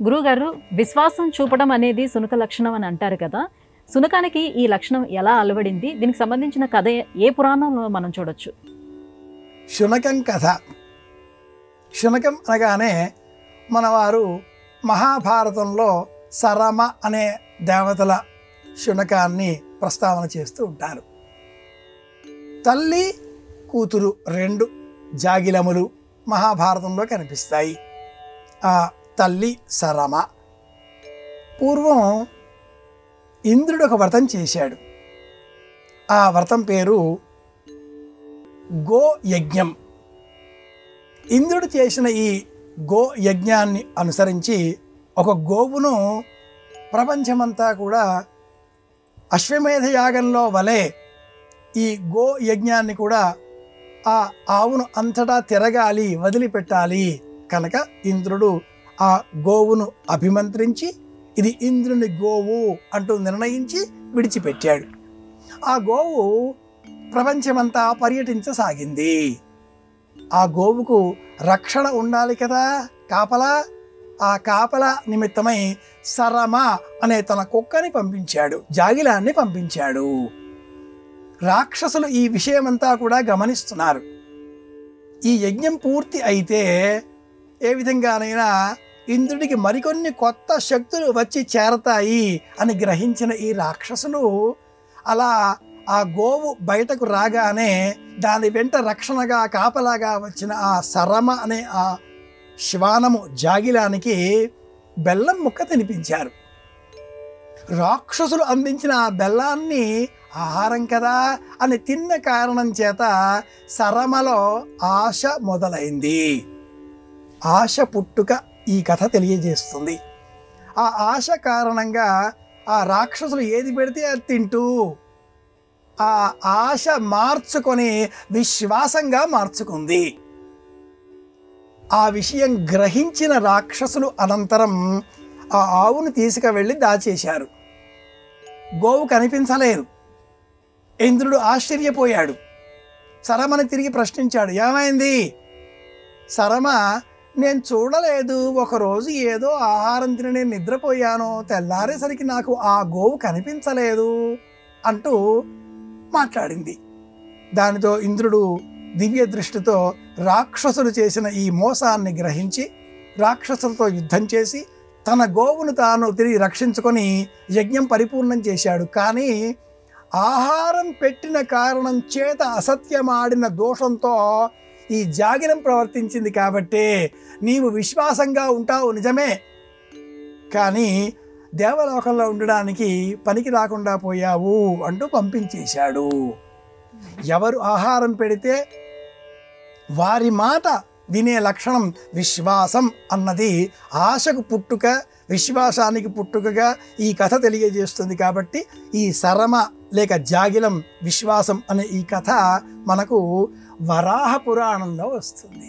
గురువుగారు, విశ్వాసం చూపడం అనేది సునక లక్షణం అని అంటారు కదా. సునకానికి ఈ లక్షణం ఎలా అలవడింది? దీనికి సంబంధించిన కథ ఏ పురాణంలో మనం చూడొచ్చు? శునకం కథ. శునకం అనగానే మనవారు మహాభారతంలో సరమ అనే దేవతల శునకాన్ని ప్రస్తావన చేస్తూ ఉంటారు. తల్లి కూతురు రెండు జాగిలములు మహాభారతంలో కనిపిస్తాయి. ఆ తల్లి సరమ. పూర్వం ఇంద్రుడు ఒక వ్రతం చేశాడు. ఆ వ్రతం పేరు గో యజ్ఞం. ఇంద్రుడు చేసిన ఈ గో యజ్ఞాన్ని అనుసరించి ఒక గోవును ప్రపంచమంతా కూడా అశ్వమేధ యాగంలో వలె ఈ గో యజ్ఞాన్ని కూడా ఆ ఆవును అంతటా తిరగాలి, వదిలిపెట్టాలి కనుక ఇంద్రుడు ఆ గోవును అభిమంత్రించి ఇది ఇంద్రుని గోవు అంటూ నిర్ణయించి విడిచిపెట్టాడు. ఆ గోవు ప్రపంచమంతా పర్యటించసాగింది. ఆ గోవుకు రక్షణ ఉండాలి కదా, కాపలా. ఆ కాపల నిమిత్తమై సరమ అనే తన కుక్కని పంపించాడు, జాగిలాన్ని పంపించాడు. రాక్షసులు ఈ విషయమంతా కూడా గమనిస్తున్నారు. ఈ యజ్ఞం పూర్తి అయితే ఏ విధంగానైనా ఇంద్రుడికి మరికొన్ని కొత్త శక్తులు వచ్చి చేరతాయి అని గ్రహించిన ఈ రాక్షసులు అలా ఆ గోవు బయటకు రాగానే దాని వెంట రక్షణగా కాపలాగా వచ్చిన ఆ సరమ అనే ఆ శ్వానము జాగిలానికి బెల్లం ముక్క తినిపించారు. రాక్షసులు అందించిన ఆ బెల్లాన్ని ఆహారం కదా అని తిన్న కారణం చేత సరమలో ఆశ మొదలైంది. ఆశ పుట్టుక ఈ కథ తెలియజేస్తుంది. ఆ ఆశ కారణంగా ఆ రాక్షసులు ఏది పెడితే అది తింటూ ఆ ఆశ మార్చుకొని విశ్వాసంగా మార్చుకుంది. ఆ విషయం గ్రహించిన రాక్షసులు అనంతరం ఆ ఆవును తీసుకువెళ్ళి దాచేశారు. గోవు కనిపించలేదు. ఇంద్రుడు ఆశ్చర్యపోయాడు. సరమని తిరిగి ప్రశ్నించాడు, ఏమైంది? సరమ, నేను చూడలేదు, ఒకరోజు ఏదో ఆహారం తిని నేను నిద్రపోయాను, తెల్లారేసరికి నాకు ఆ గోవు కనిపించలేదు అంటూ మాట్లాడింది. దానితో ఇంద్రుడు దివ్య దృష్టితో రాక్షసులు చేసిన ఈ మోసాన్ని గ్రహించి రాక్షసులతో యుద్ధం చేసి తన గోవును తాను తిరిగి రక్షించుకొని యజ్ఞం పరిపూర్ణం చేశాడు. కానీ ఆహారం పెట్టిన కారణం చేత అసత్యమాడిన దోషంతో ఈ జాగిరం ప్రవర్తించింది. కాబట్టి నీవు విశ్వాసంగా ఉంటావు నిజమే, కానీ దేవలోకంలో ఉండడానికి పనికి రాకుండా పోయావు అంటూ పంపించేశాడు. ఎవరు ఆహారం పెడితే వారి మాట వినే లక్షణం విశ్వాసం అన్నది ఆశకు పుట్టుక, విశ్వాసానికి పుట్టుకగా ఈ కథ తెలియజేస్తుంది. కాబట్టి ఈ సరమ లేక జాగిలం విశ్వాసం అనే ఈ కథ మనకు వరాహ పురాణంలో వస్తుంది.